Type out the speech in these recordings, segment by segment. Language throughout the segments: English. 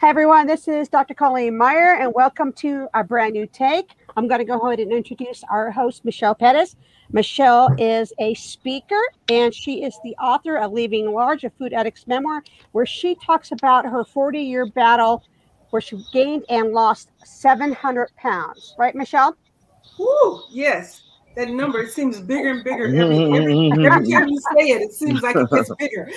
Hi, everyone. This is Dr. Colleen Meyer, and welcome to a brand new take. I'm going to go ahead and introduce our host, Michelle Petties. Michelle is a speaker, and she is the author of Leaving Large, a food addict's memoir, where she talks about her 40-year battle where she gained and lost 700 pounds. Right, Michelle? Woo, yes. That number seems bigger and bigger every time you say it. It seems like it gets bigger.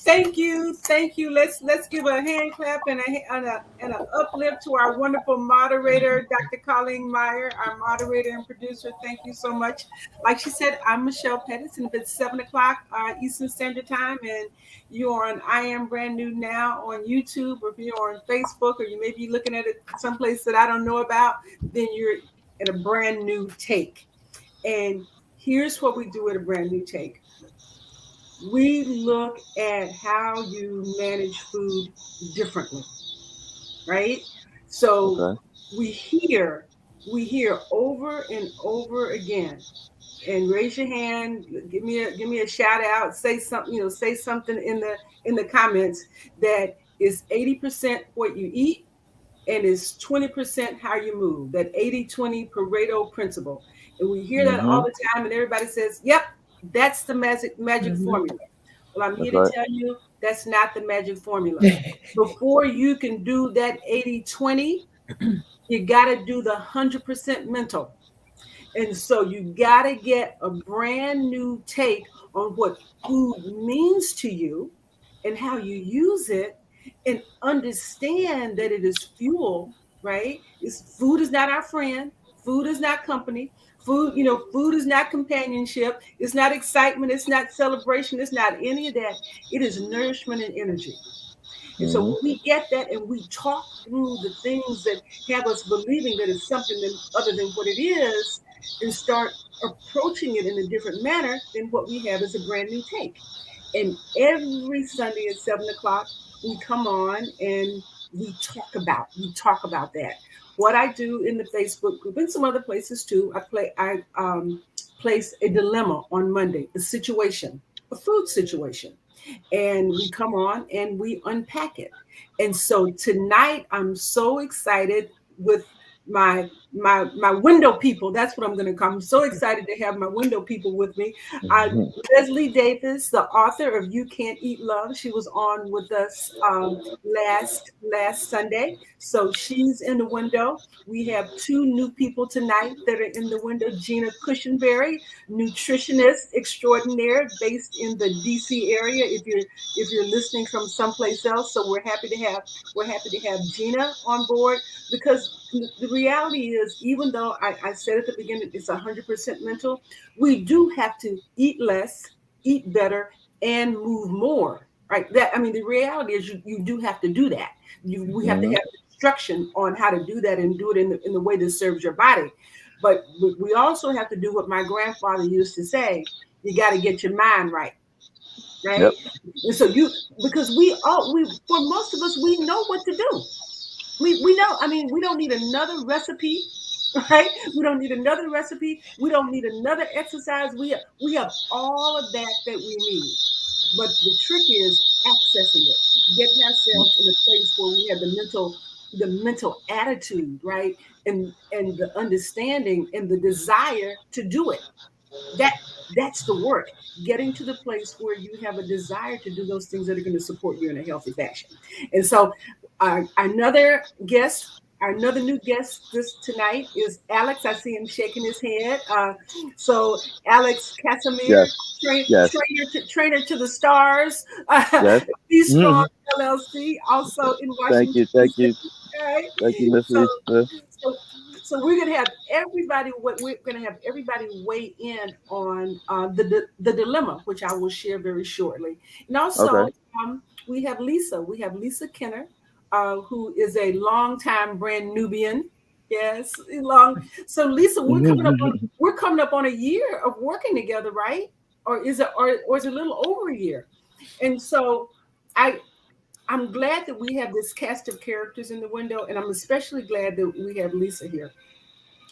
Thank you. Let's give a hand clap and an uplift to our wonderful moderator, Dr. Colleen Meyer, our moderator and producer. Thank you so much. Like she said, I'm Michelle Pettis, and if it's 7 o'clock Eastern Standard Time, and you're on I Am Brand New Now on YouTube, or if you're on Facebook, or you may be looking at it someplace that I don't know about, then you're at a brand new take. And here's what we do at a brand new take. We look at how you manage food differently, right? So Okay. we hear over and over again. And raise your hand, give me a shout out, say something, say something in the comments that is 80% what you eat and is 20% how you move. That 80-20 Pareto principle. And we hear that all the time, and everybody says, yep, that's the magic formula. Well, I'm here That's to right. tell you that's not the magic formula. Before you can do that 80-20, you got to do the 100% mental. And so you got to get a brand new take on what food means to you and how you use it, and understand that it is fuel, right? Food is not our friend. Food is not company. Food is not companionship. It's not excitement. It's not celebration. It's not any of that. It is nourishment and energy. And so Mm-hmm. when we get that and we talk through the things that have us believing that it's something other than what it is, and start approaching it in a different manner, then what we have is a brand new take. And every Sunday at 7 o'clock, we come on and we talk about that. What I do in the Facebook group and some other places too, I place a dilemma on Monday, a food situation, and we come on and we unpack it. And so tonight I'm so excited with my window people. That's what I'm going to call. I'm so excited to have my window people with me. I, Leslie Davis, the author of You Can't Eat Love, she was on with us last Sunday. So she's in the window. We have two new people tonight that are in the window. Gina Cushenberry, nutritionist extraordinaire, based in the DC area. If you're listening from someplace else, so we're happy to have Gina on board, because the reality is, even though I said at the beginning it's 100% mental, we do have to eat less, eat better, and move more. Right? The reality is you do have to do that. We have to Mm-hmm. have instruction on how to do that, and do it in the way that serves your body. But we also have to do what my grandfather used to say: you got to get your mind right. Yep. Right? And so because we for most of us, we know what to do. We know. We don't need another recipe, right? We don't need another recipe. We don't need another exercise. We have all of that we need. But the trick is accessing it, getting ourselves in a place where we have the mental attitude, right? And the understanding and the desire to do it. That that's the work. Getting to the place where you have a desire to do those things that are going to support you in a healthy fashion. And so another guest, another new guest this tonight is Alex. I see him shaking his head. So Alex Casimir, Yes. Yes. trainer to the stars, Yes. Be Strong Hmm. LLC, also in Thank Washington, you. Thank D.C. you. Right? Thank you, Miss So, Lee Smith. so, so we're gonna have everybody. We're gonna have everybody weigh in on the dilemma, which I will share very shortly. And Okay. also, we have Lisa. We have Lisa Kenner, who is a longtime brand Nubian. Yes, long. So Lisa, we're coming up on a year of working together, right? Or is it a little over a year? And so I I'm glad that we have this cast of characters in the window, and I'm especially glad that we have Lisa here.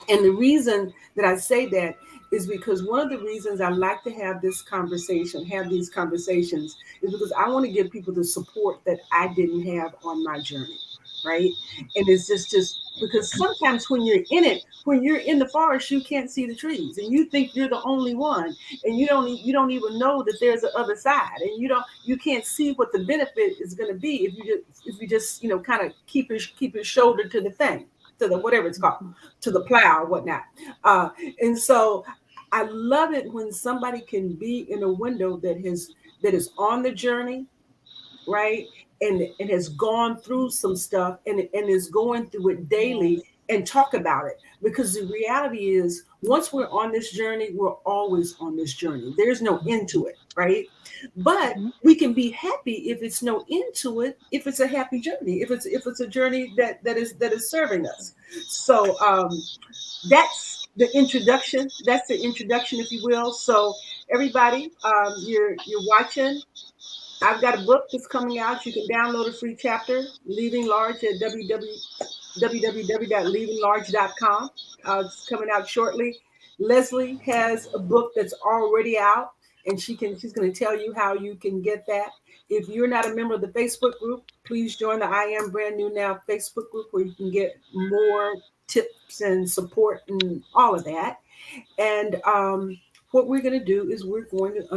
And the reason that I say that is because one of the reasons I like to have this conversation, have these conversations, is because I want to give people the support that I didn't have on my journey, right? And it's just because sometimes when you're in it, when you're in the forest, you can't see the trees, and you think you're the only one, and you don't even know that there's a other side, and you can't see what the benefit is going to be if you just kind of keep your shoulder to the thing, to the whatever it's called, to the plow or whatnot. Uh, and so I love it when somebody can be in a window that is on the journey, right? And has gone through some stuff and is going through it daily and talk about it. Because the reality is, once we're on this journey, we're always on this journey. There's no end to it, right? But we can be happy if it's no end to it, if it's a happy journey, if it's a journey that is serving us. So that's the introduction, if you will. So everybody, you're watching. I've got a book that's coming out. You can download a free chapter, Leaving Large, at www.leavinglarge.com. It's coming out shortly. Leslie has a book that's already out, and she's going to tell you how you can get that. If you're not a member of the Facebook group, please join the I Am Brand New Now Facebook group, where you can get more tips and support and all of that. And what we're going to do is we're going to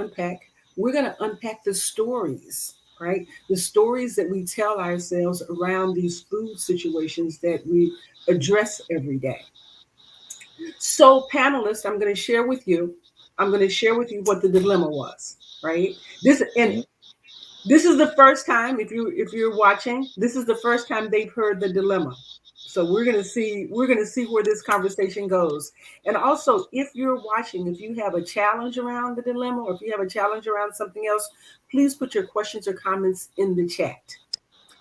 unpack the stories, right? The stories that we tell ourselves around these food situations that we address every day. So, panelists, I'm going to share with you what the dilemma was, right? This is the first time, if you're watching, this is the first time they've heard the dilemma. So we're going to see where this conversation goes. And also, if you're watching, if you have a challenge around the dilemma, or if you have a challenge around something else, please put your questions or comments in the chat.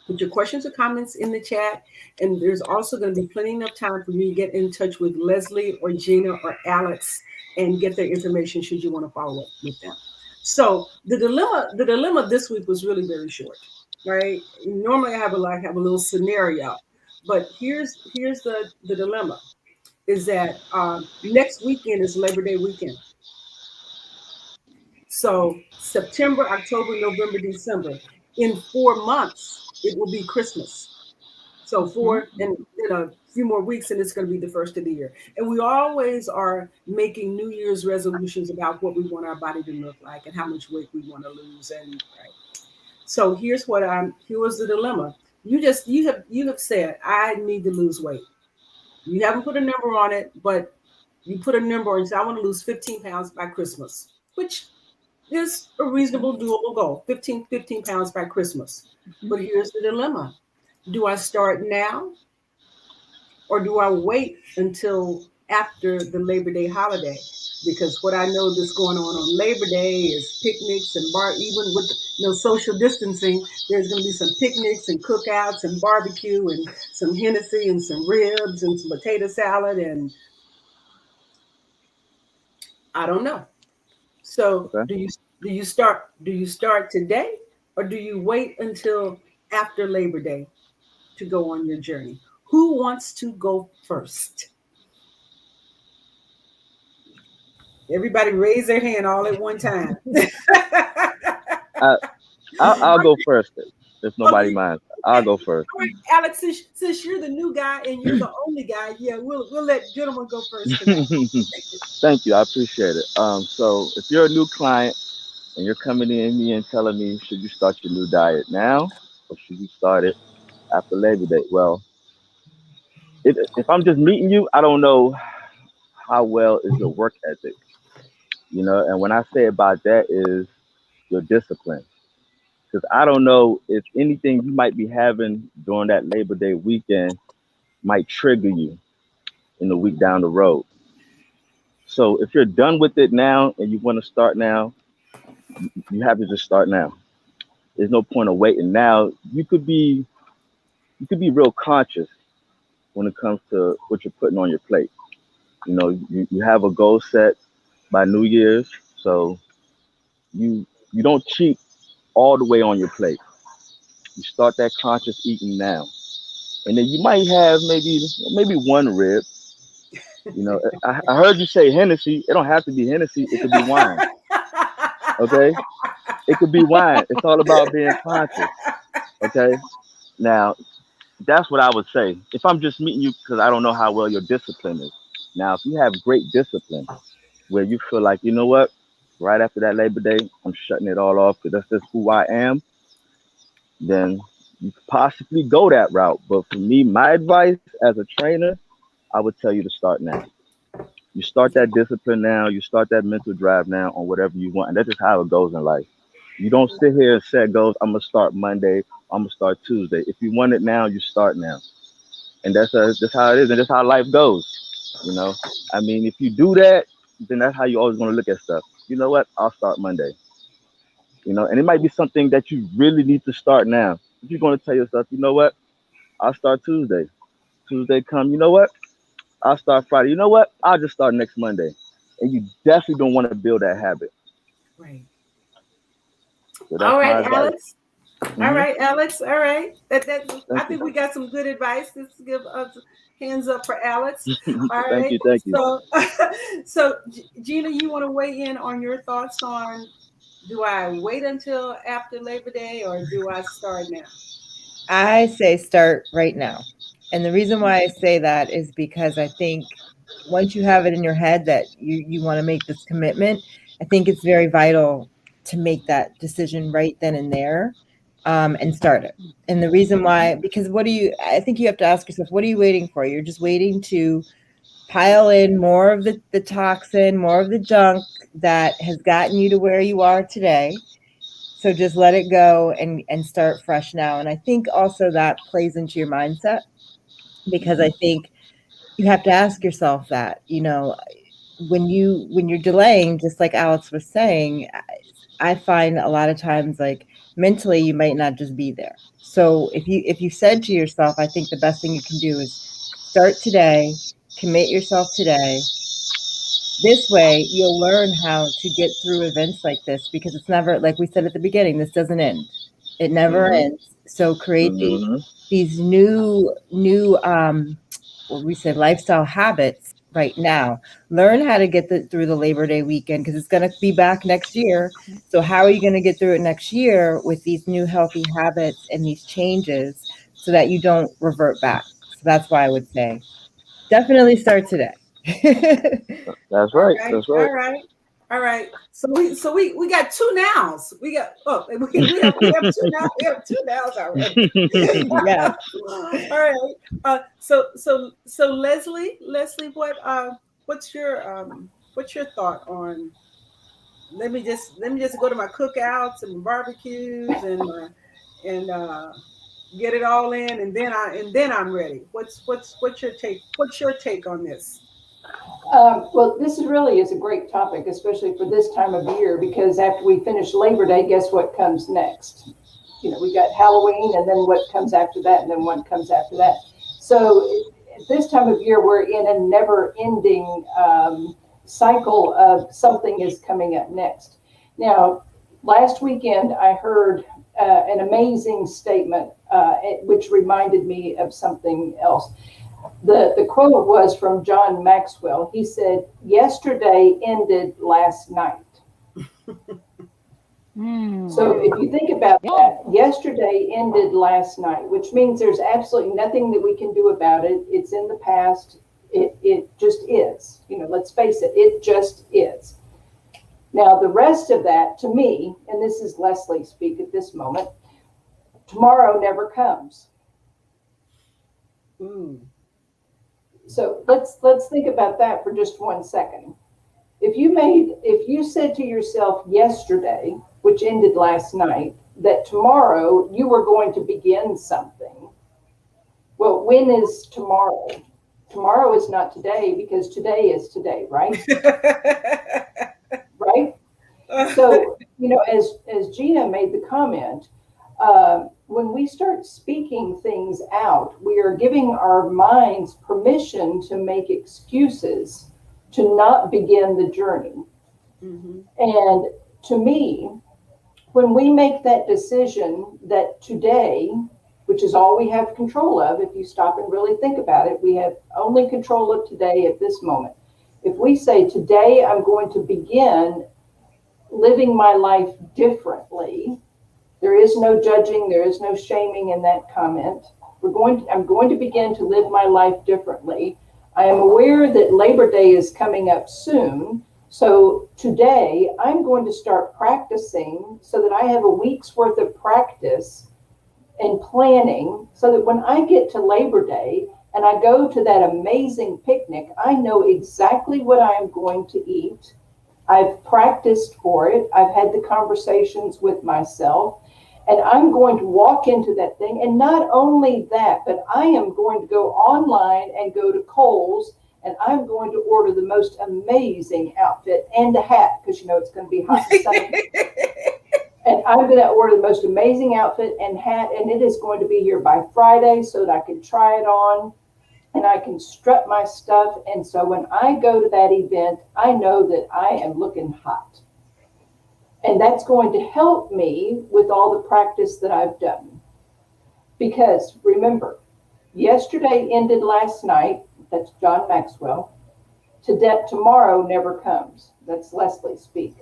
Put your questions or comments in the chat. And there's also going to be plenty enough time for me to get in touch with Leslie or Gina or Alex and get their information should you want to follow up with them. So the dilemma this week was really very short, right? Normally I have a little scenario, but here's the dilemma, is that next weekend is Labor Day weekend. So September, October, November, December. In 4 months, it will be Christmas. So in a few more weeks, and it's going to be the first of the year. And we always are making New Year's resolutions about what we want our body to look like and how much weight we want to lose. And right. So here was the dilemma. You have said, I need to lose weight. You haven't put a number on it, but you put a number on it. So I want to lose 15 pounds by Christmas, which is a reasonable, doable goal. 15 pounds by Christmas. But here's the dilemma. Do I start now, or do I wait until after the Labor Day holiday? Because what I know that's going on Labor Day is picnics and even with social distancing, there's going to be some picnics and cookouts and barbecue and some Hennessy and some ribs and some potato salad, and I don't know. So Okay. do you start today, or do you wait until after Labor Day to go on your journey? Who wants to go first? Everybody raise their hand all at one time. I, I'll go first if nobody Okay. minds. I'll go first. All right, Alex, since you're the new guy and you're the only guy, yeah, we'll let gentlemen go first tonight. Thank you. I appreciate it. So if you're a new client and you're coming in me and telling me, should you start your new diet now or should you start it after Labor Day? Well, if I'm just meeting you, I don't know how well is your work ethic, and when I say about that is your discipline. Because I don't know if anything you might be having during that Labor Day weekend might trigger you in the week down the road. So if you're done with it now and you want to start now, you have to just start now. There's no point of waiting now. You could be real conscious when it comes to what you're putting on your plate. You have a goal set by New Year's, so you don't cheat all the way on your plate. You start that conscious eating now, and then you might have maybe one rib, I heard you say Hennessy. It don't have to be Hennessy. It could be wine. Okay, it could be wine. It's all about being conscious. Okay, now that's what I would say. If I'm just meeting you because I don't know how well your discipline is. Now, if you have great discipline, where you feel like, you know what, right after that Labor Day, I'm shutting it all off because that's just who I am, then you could possibly go that route. But for me, my advice as a trainer, I would tell you to start now. You start that discipline now, you start that mental drive now on whatever you want. And that's just how it goes in life. You don't sit here and set goals, I'm going to start Monday, I'm going to start Tuesday. If you want it now, you start now. And that's how it is. And that's how life goes. I mean, if you do that, then that's how you always want to look at stuff. You know what? I'll start Monday. And it might be something that you really need to start now. But you're going to tell yourself, you know what? I'll start Tuesday. Tuesday come, you know what? I'll start Friday. You know what? I'll just start next Monday. And you definitely don't want to build that habit. Right. So that's All my right, advice. Alex. All right, Alex. All right. I Thank think you. we got some good advice. Let's give us hands up for Alex. All Thank right. you. Thank you. So Gina, you want to weigh in on your thoughts on, do I wait until after Labor Day or do I start now? I say start right now. And the reason why I say that is because I think once you have it in your head that you want to make this commitment, I think it's very vital to make that decision right then and there, and start it. And the reason why, because I think you have to ask yourself, what are you waiting for? You're just waiting to pile in more of the toxin, more of the junk that has gotten you to where you are today. So just let it go and start fresh now. And I think also that plays into your mindset, because I think you have to ask yourself that, when you're delaying, just like Alex was saying, I find a lot of times, like, mentally you might not just be there. So if you said to yourself, I think the best thing you can do is start today, commit yourself today. This way you'll learn how to get through events like this, because it's never, like we said at the beginning, this doesn't end. It never ends. So create these new what we said, lifestyle habits right now. Learn how to get through the Labor Day weekend, because it's going to be back next year. So how are you going to get through it next year with these new healthy habits and these changes, so that you don't revert back? So that's why I would say definitely start today. That's All right. right. That's right. All right. All right. So we got two nows. We have two now. We have two nows already. Yes. All right. So Leslie, what's your thought on? Let me just go to my cookouts and barbecues and get it all in, and then I'm ready. What's your take? What's your take on this? Well, this really is a great topic, especially for this time of year, because after we finish Labor Day, guess what comes next? We got Halloween, and then what comes after that, and then what comes after that. So at this time of year, we're in a never-ending cycle of something is coming up next. Now, last weekend, I heard an amazing statement, which reminded me of something else. The quote was from John Maxwell. He said, "Yesterday ended last night." So if you think about that, yesterday ended last night, which means there's absolutely nothing that we can do about it. It's in the past. It just is. Let's face it, it just is. Now, the rest of that, to me, and this is Leslie speak at this moment, tomorrow never comes. So let's think about that for just 1 second. If you said to yourself yesterday, which ended last night, that tomorrow you were going to begin something, well, when is tomorrow? Tomorrow is not today, because today is today, right? Right? So, as Gina made the comment, when we start speaking things out, we are giving our minds permission to make excuses to not begin the journey. And to me, when we make that decision that today which is all we have control of. If you stop and really think about it, we have only control of today at this moment. If we say today I'm going to begin living my life differently, there is no judging, there is no shaming in that comment. I'm going to begin to live my life differently. I am aware that Labor Day is coming up soon. So today I'm going to start practicing so that I have a week's worth of practice and planning so that when I get to Labor Day and I go to that amazing picnic, I know exactly what I am going to eat. I've practiced for it. I've had the conversations with myself, and I'm going to walk into that thing. And not only that, but I am going to go online and go to Kohl's, and I'm going to order the most amazing outfit and a hat, because you know it's going to be hot and sunny. And I'm going to order the most amazing outfit and hat, and it is going to be here by Friday so that I can try it on and I can strut my stuff. And so when I go to that event, I know that I am looking hot. And that's going to help me with all the practice that I've done. Because remember, yesterday ended last night. That's John Maxwell. Tomorrow never comes. That's Leslie speak.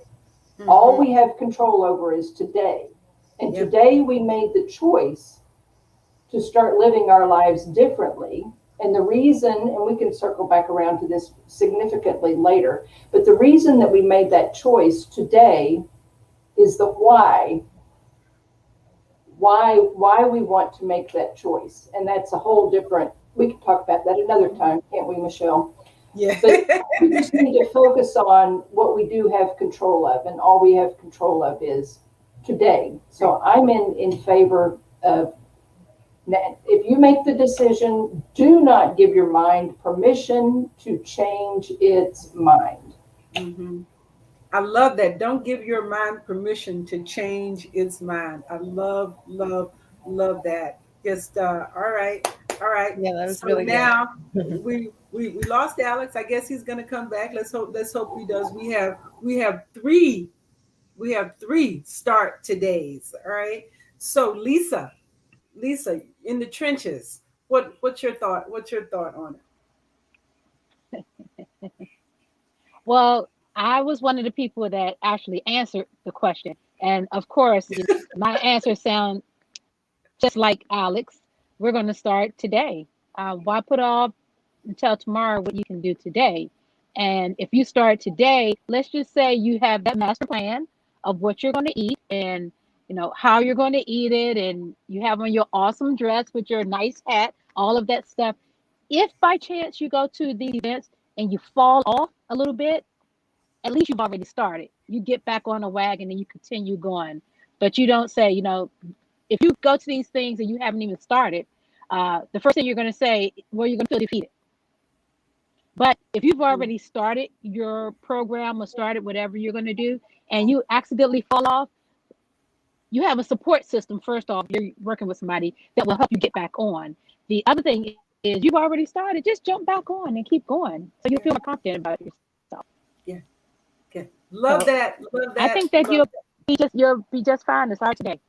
Mm-hmm. All we have control over is today. And today we made the choice to start living our lives differently. And the reason, and we can circle back around to this significantly later, but the reason that we made that choice today is the why we want to make that choice. And that's a whole different, we can talk about that another time, can't we, Michelle? Yeah. But we just need to focus on what we do have control of, and all we have control of is today. So I'm in favor of, if you make the decision, do not give your mind permission to change its mind. Mm-hmm. I love that. Don't give your mind permission to change its mind. I love that. Just all right. Yeah, that was so really now good. we lost Alex. I guess he's gonna come back. Let's hope he does. We have three start todays. All right. So Lisa, in the trenches, what's your thought? What's your thought on it? Well, I was one of the people that actually answered the question. And of course, my answers sound just like Alex. We're going to start today. Why put off until tomorrow what you can do today? And if you start today, let's just say you have that master plan of what you're going to eat and how you're going to eat it, and you have on your awesome dress with your nice hat, all of that stuff. If by chance you go to these events and you fall off a little bit, at least you've already started. You get back on the wagon and you continue going. But you don't say, if you go to these things and you haven't even started, the first thing you're going to say, well, you're going to feel defeated. But if you've already started your program or started whatever you're going to do, and you accidentally fall off, you have a support system. First off, you're working with somebody that will help you get back on. The other thing is you've already started. Just jump back on and keep going, so you'll feel more confident about yourself. Yeah. Okay. Love that. I think that you'll be just fine to start today.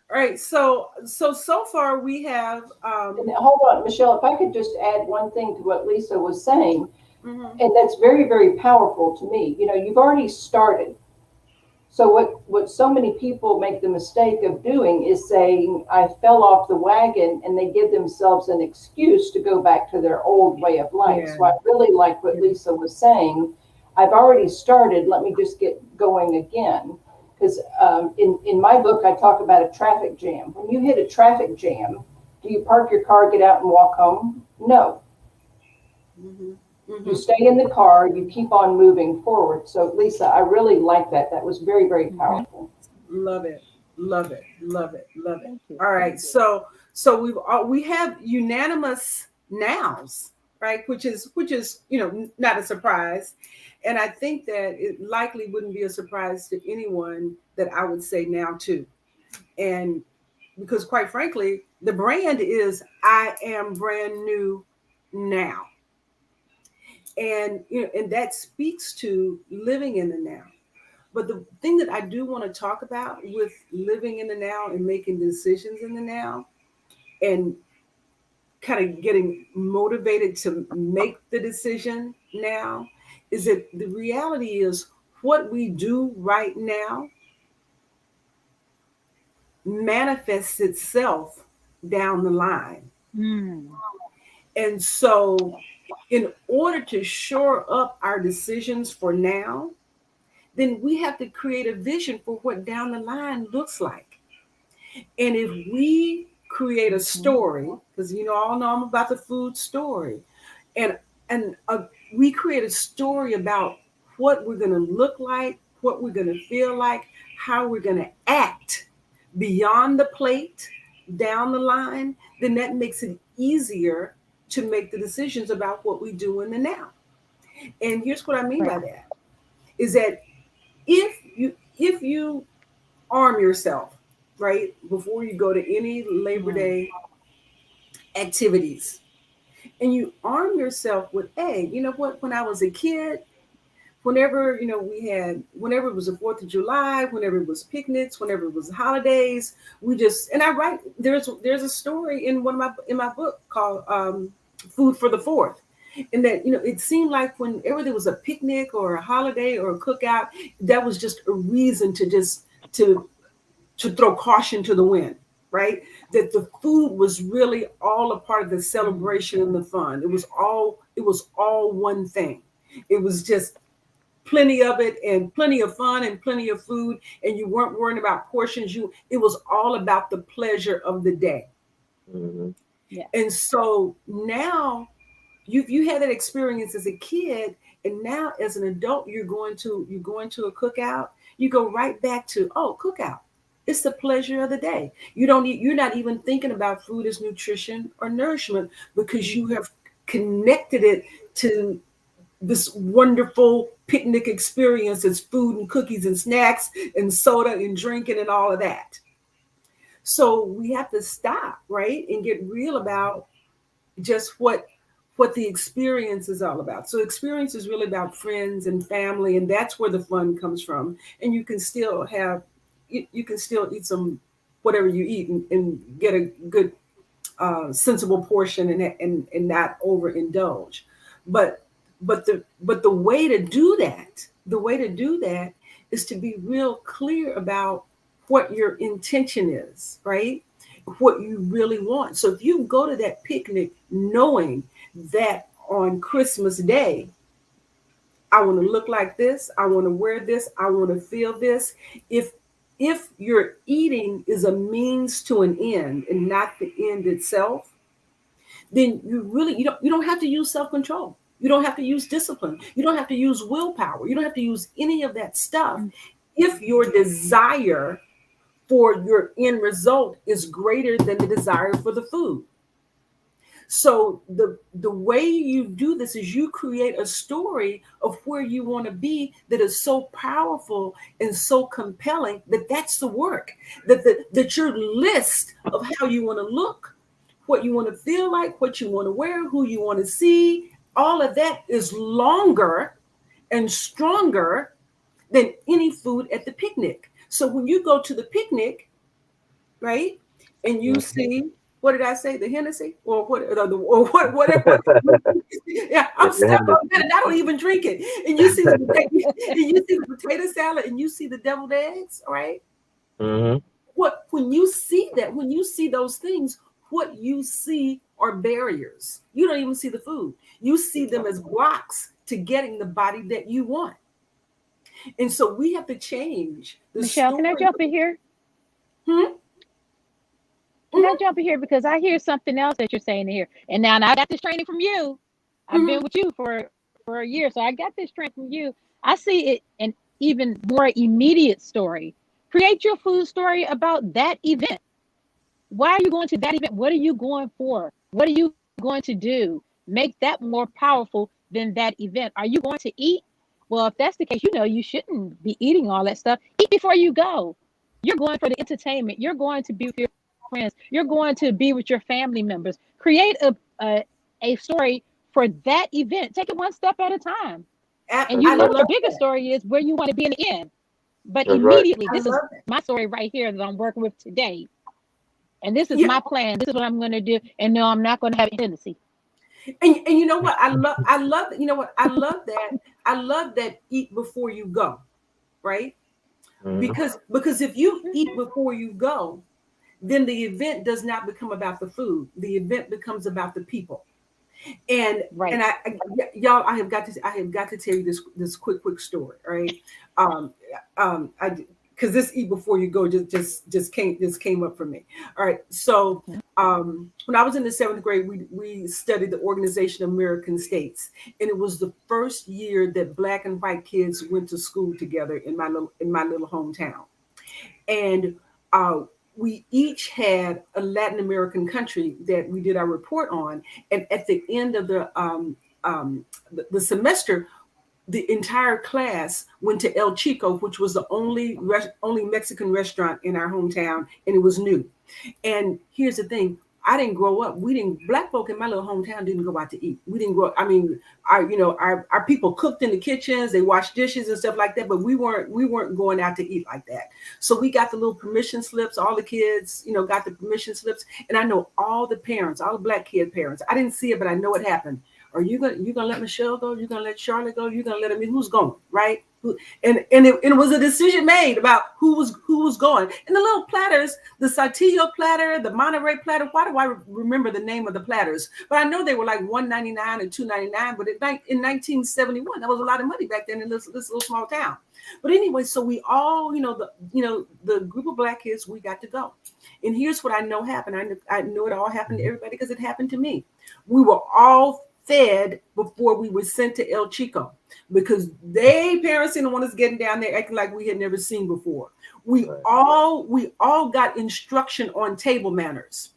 All right. So far we have. Hold on, Michelle. If I could just add one thing to what Lisa was saying, mm-hmm. and that's very, very powerful to me. You've already started. So what so many people make the mistake of doing is saying, I fell off the wagon, and they give themselves an excuse to go back to their old way of life. Yeah. So I really like what Lisa was saying. I've already started. Let me just get going again. Because in my book, I talk about a traffic jam. When you hit a traffic jam, do you park your car, get out, and walk home? No. Mm-hmm. Mm-hmm. You stay in the car, you keep on moving forward. So, Lisa, I really like that. That was very, very powerful. Love it. All right. So we have unanimous nows, right? Which is not a surprise. And I think that it likely wouldn't be a surprise to anyone that I would say now too. And because quite frankly, the brand is I am brand new now. And and that speaks to living in the now. But the thing that I do want to talk about with living in the now and making decisions in the now and kind of getting motivated to make the decision now is that the reality is what we do right now manifests itself down the line. Mm. And so, in order to shore up our decisions for now, then we have to create a vision for what down the line looks like. And if we create a story, because all know I'm about the food story, and and we create a story about what we're going to look like, what we're going to feel like, how we're going to act beyond the plate down the line, then that makes it easier to make the decisions about what we do in the now. And here's what I mean by that is that if you arm yourself, right, before you go to any Labor Day activities, and you arm yourself with, hey, you know what, when I was a kid, whenever whenever it was the 4th of July, whenever it was picnics, whenever it was holidays, and I write, there's a story in my book called Food for the Fourth. And that, it seemed like whenever there was a picnic or a holiday or a cookout, that was just a reason to throw caution to the wind, right? That the food was really all a part of the celebration and the fun. It was all one thing. It was just plenty of it and plenty of fun and plenty of food, and you weren't worrying about portions. It was all about the pleasure of the day. Mm-hmm. Yeah. And so now you had that experience as a kid, and now as an adult, you're going to a cookout. You go right back to cookout. It's the pleasure of the day. You're not even thinking about food as nutrition or nourishment because you have connected it to this wonderful picnic experience. It's food and cookies and snacks and soda and drinking and all of that. So we have to stop, right, and get real about just what the experience is all about. So experience is really about friends and family, and that's where the fun comes from. And you can still eat some whatever you eat and get a good sensible portion and not overindulge. But the way to do that is to be real clear about what your intention is, right? What you really want. So if you go to that picnic knowing that on Christmas Day, I want to look like this, I want to wear this, I want to feel this. If your eating is a means to an end and not the end itself, then you don't have to use self-control. You don't have to use discipline. You don't have to use willpower. You don't have to use any of that stuff if your desire for your end result is greater than the desire for the food. So the way you do this is you create a story of where you want to be that is so powerful and so compelling that's the work. That your list of how you want to look, what you want to feel like, what you want to wear, who you want to see, all of that is longer and stronger than any food at the picnic. So when you go to the picnic, right, and you see, what did I say? The Hennessy or whatever. Yeah, I'm stuck on that, and I don't even drink it. And you see the potato salad, and you see the deviled eggs, right? Mm-hmm. When you see those things, what you see are barriers. You don't even see the food. You see them as blocks to getting the body that you want. And so we have to change the Michelle, story. can I jump in here? Hmm? Can I jump in here? Because I hear something else that you're saying here. And now I got this training from you. I've been with you for a year. So I got this training from you. I see it an even more immediate story. Create your food story about that event. Why are you going to that event? What are you going for? What are you going to do? Make that more powerful than that event. Are you going to eat? Well, if that's the case, you shouldn't be eating all that stuff. Eat before you go. You're going for the entertainment. You're going to be with your friends. You're going to be with your family members. Create a story for that event. Take it one step at a time. And you know what the bigger story is, where you want to be in the end. But That's right. immediately, I this is love it. my story right here that I'm working with today. And this is Yeah, my plan. This is what I'm going to do. And no, I'm not going to have tendency. and you know what? I love you know what? I love that eat before you go, right? Mhm. Because if you eat before you go, then the event does not become about the food. The event becomes about the people. And Right. y'all, I have got to tell you this quick story, right? Um, I because this eat before you go just came up for me. All right, so Okay. when I was in the seventh grade, we studied the Organization of American States, and it was the first year that black and white kids went to school together in my little hometown, and uh, we each had a Latin American country that we did our report on. And at the end of the semester, the entire class went to El Chico, which was the only Mexican restaurant in our hometown, and it was new. And here's the thing. I didn't grow up. We didn't, black folk in my little hometown didn't go out to eat. We didn't grow, I mean, our people cooked in the kitchens, they washed dishes and stuff like that, but we weren't going out to eat like that. So we got the little permission slips, all the kids, got the permission slips. And I know all the parents, all the black kid parents. I didn't see it, but I know it happened. Are you gonna let Michelle go? You gonna let Charlotte go? You gonna let me? Who's going? Right? And it was a decision made about who was going. And the little platters, the Saltillo platter, the Monterey platter. Why do I remember the name of the platters? But I know they were like $1.99 and $2.99. But in 1971, that was a lot of money back then in this little small town. But anyway, so we all, the group of black kids, we got to go. And here's what I know happened. I know it all happened to everybody because it happened to me. We were all fed before we were sent to El Chico because they parents didn't want us getting down there acting like we had never seen before. We all got instruction on table manners.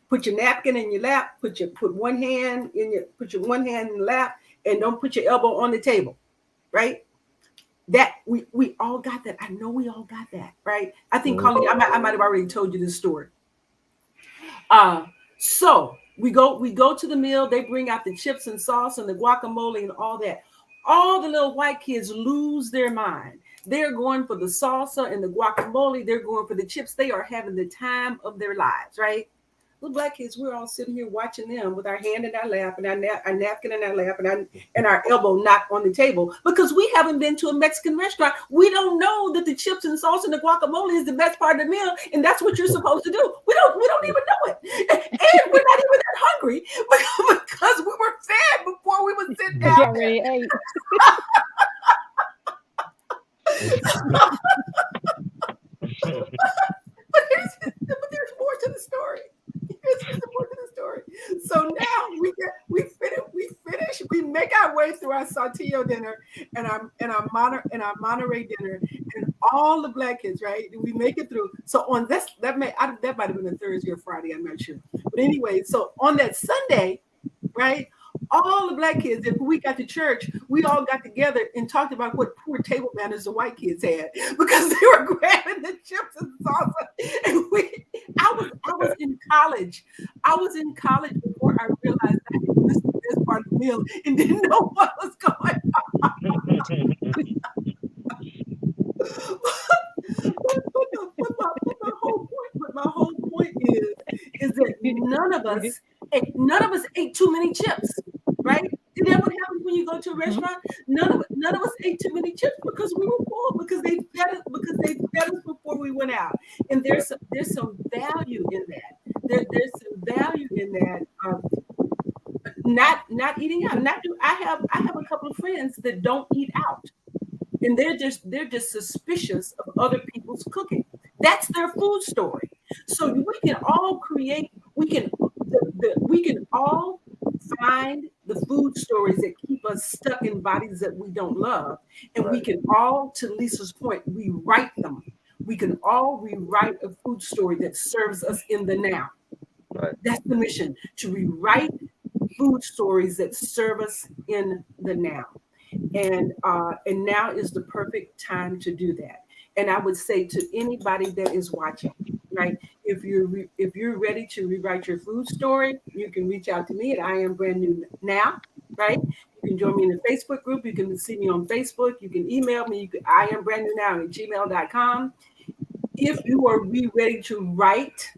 Put your napkin in your lap, put your one hand in the lap, and don't put your elbow on the table, right? That we all got that. I know we all got that, right? I think Carly, I might have already told you this story. So we go to the meal. They bring out the chips and sauce and the guacamole and all that. All the little white kids lose their mind. They're going for the salsa and the guacamole. They're going for the chips. They are having the time of their lives, right? Little black kids, we're all sitting here watching them with our hand in our lap and our napkin in our lap and our elbow not on the table because we haven't been to a Mexican restaurant. We don't know that the chips and sauce and the guacamole is the best part of the meal, and that's what you're supposed to do. We don't even know it, and we're not even that hungry because we were fed before we would sit down. You already ate. But there's more to the story. There's more to the story. So now we finish. We make our way through our Saltillo dinner and our Monterey dinner, and all the black kids, right? We make it through. So on this, that might have been a Thursday or Friday. I'm not sure. But anyway, so on that Sunday, right? All the black kids, if we got to church, we all got together and talked about what poor table manners the white kids had because they were grabbing the chips and salsa. And I was in college. I was in college before I realized I had missed the best part of the meal and didn't know what was going on. But my whole point is that none of us ate too many chips, right? Isn't that what happens when you go to a restaurant? None of us ate too many chips because we were full because they fed us before we went out. And there's some value in that. There's some value in that. Not eating out. I have a couple of friends that don't eat out, and they're just suspicious of other people's cooking. That's their food story. So we can all create. We can all find the food stories that keep us stuck in bodies that we don't love, and we can all, to Lisa's point, rewrite them. We can all rewrite a food story that serves us in the now. Right. That's the mission, to rewrite food stories that serve us in the now. And now is the perfect time to do that. And I would say to anybody that is watching, right? If you're ready to rewrite your food story, you can reach out to me at I Am Brand New Now, right? You can join me in the Facebook group. You can see me on Facebook. You can email me. I am brand new now at gmail.com. If you are ready to write,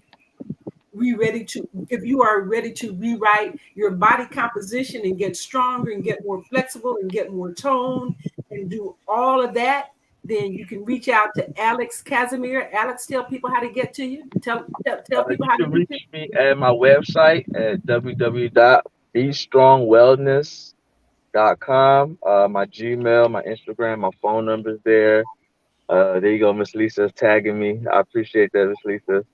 if you are ready to rewrite your body composition and get stronger and get more flexible and get more tone and do all of that, then you can reach out to Alex Casimir. Alex, tell people how to get to you. Tell people You how to can reach reach you. me at my website at www.bestrongwellness.com. My Gmail, my Instagram, my phone number's there. There you go, Miss Lisa's tagging me. I appreciate that, Miss Lisa.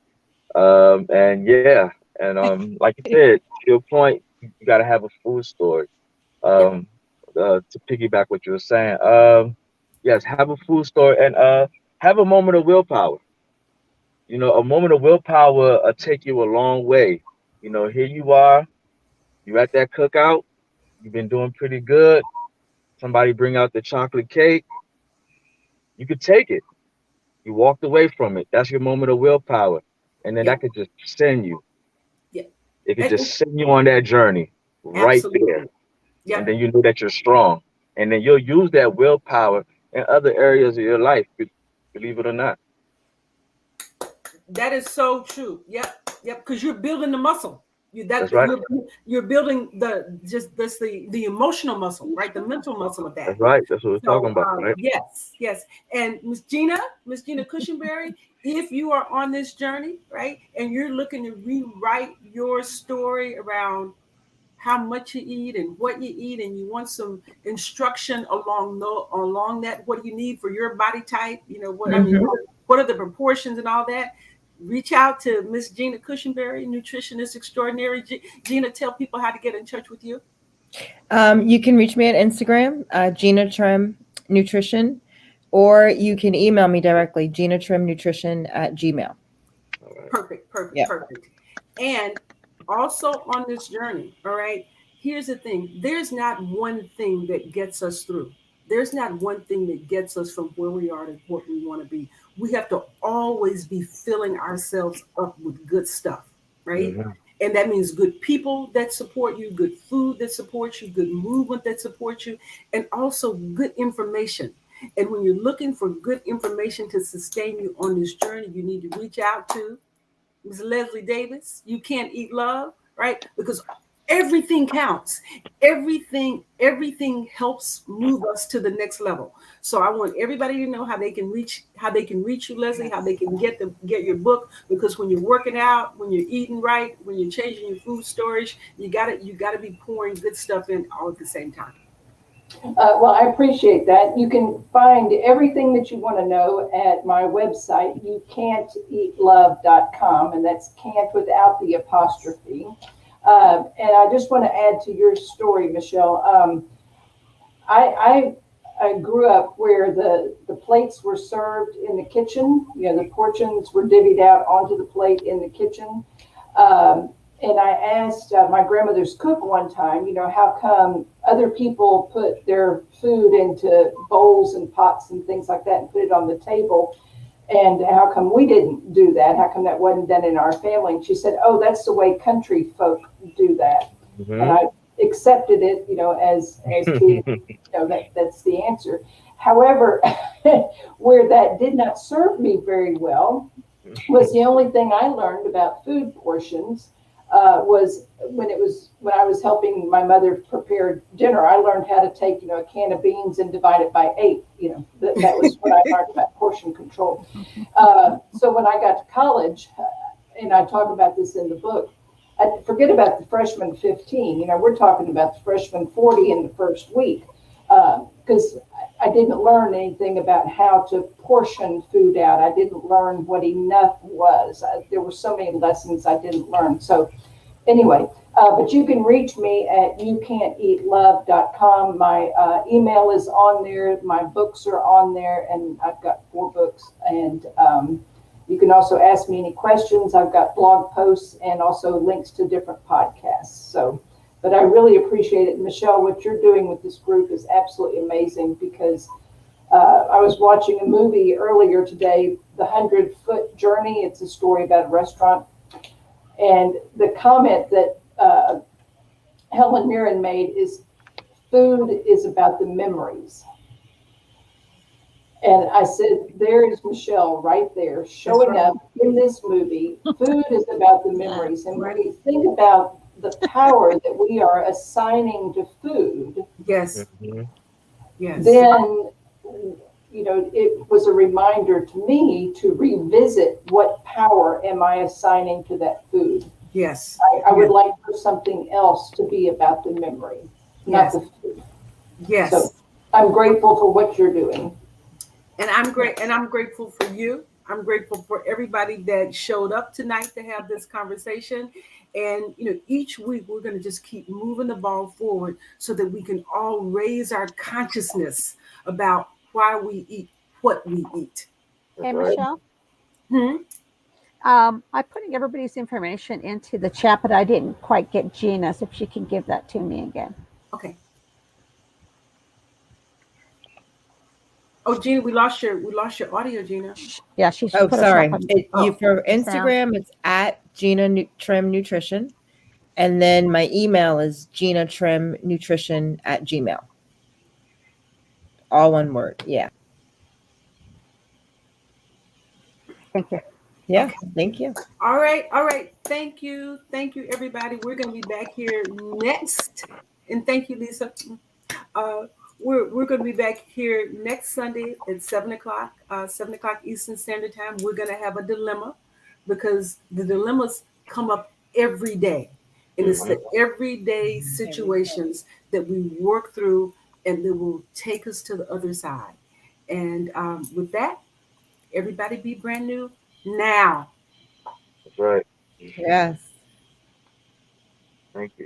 And yeah, and like you said, to your point, you got to have a food story. Yep. Um, to piggyback what you were saying, yes, have a food story and have a moment of willpower. You know, a moment of willpower take you a long way. You know, here you are, you at that cookout, you've been doing pretty good. Somebody bring out the chocolate cake, you could take it. You walked away from it. That's your moment of willpower, and then that Yep. could just send you. Yep. It could And- just send you on that journey right there, Absolutely. and Yep. then you know that you're strong, and then you'll use that willpower in other areas of your life. Believe it or not. That is so true. Yep. Yep. Because you're building the muscle. That's right. You're building the emotional muscle, right? The mental muscle of that. That's right. That's what we're talking So about, right? yes. And Miss Gina Cushionberry, if you are on this journey, right, and you're looking to rewrite your story around how much you eat and what you eat, and you want some instruction along that, what do you need for your body type? You know what I mean? What are the proportions and all that? Reach out to Miss Gina Cushionberry, nutritionist extraordinary. Gina, tell people how to get in touch with you. You can reach me on Instagram, Gina Trim Nutrition, or you can email me directly, GinaTrimNutrition@gmail. Perfect. Yeah. And also on this journey, all right, here's the thing. There's not one thing that gets us through. There's not one thing that gets us from where we are to what we want to be. We have to always be filling ourselves up with good stuff, right? Mm-hmm. And that means good people that support you, good food that supports you, good movement that supports you, and also good information. And when you're looking for good information to sustain you on this journey, you need to reach out to Ms. Leslie Davis. You Can't Eat Love, right? Because everything counts. Everything helps move us to the next level. So I want everybody to know how they can reach you, Leslie, how they can get your book. Because when you're working out, when you're eating right, when you're changing your food storage, you gotta be pouring good stuff in all at the same time. Well, I appreciate that. You can find everything that you want to know at my website, youcan'teatlove.com, and that's can't without the apostrophe. And I just want to add to your story, Michelle. I grew up where the plates were served in the kitchen. You know, the portions were divvied out onto the plate in the kitchen. And I asked my grandmother's cook one time, you know, how come other people put their food into bowls and pots and things like that and put it on the table? And how come we didn't do that? How come that wasn't done in our family? And she said, oh, that's the way country folk do that. Mm-hmm. And I accepted it, you know, as being, you know, that's the answer. However, where that did not serve me very well was the only thing I learned about food portions. Was when I was helping my mother prepare dinner. I learned how to take, you know, a can of beans and divide it by 8. You know, that was what I learned about portion control. So when I got to college, and I talk about this in the book, I forget about the freshman 15. You know, we're talking about the freshman 40 in the first week, because I didn't learn anything about how to portion food out. I didn't learn what enough was. There were so many lessons I didn't learn. So anyway, but you can reach me at youcan'teatlove.com. My email is on there. My books are on there, and I've got 4 books. And you can also ask me any questions. I've got blog posts and also links to different podcasts. So, but I really appreciate it. Michelle, what you're doing with this group is absolutely amazing, because I was watching a movie earlier today, The 100-Foot Journey. It's a story about a restaurant. And the comment that Helen Mirren made is, food is about the memories. And I said, there is Michelle right there showing right. up in this movie. Food is about the memories. And when we think about the power that we are assigning to food, Yes, Mhm. yes, then, you know, it was a reminder to me to revisit what power am I assigning to that food. yes, I would like for something else to be about the memory, not yes, the food. yes. So I'm grateful for what you're doing. And I'm great, and I'm grateful for you. I'm grateful for everybody that showed up tonight to have this conversation. And each week we're going to just keep moving the ball forward so that we can all raise our consciousness about why we eat what we eat. Hey, Right. Michelle. Hmm? I'm putting everybody's information into the chat, but I didn't quite get Gina's. If she can give that to me again. Okay. Oh, Gina, we lost your audio, Gina. Yeah, she's Oh, put sorry. herself on. You for Sound. Instagram, it's at Trim Nutrition. And then my email is GinaTrimNutrition@gmail. All one word. Yeah. Thank you. Yeah. Okay. Thank you. All right. Thank you, everybody. We're going to be back here next, and thank you, Lisa. We're going to be back here next Sunday at 7:00, 7:00 Eastern Standard Time. We're going to have a dilemma because the dilemmas come up every day, and it's the everyday situations that we work through, and that will take us to the other side. And with that, everybody be brand new now. That's right. Yes. Thank you.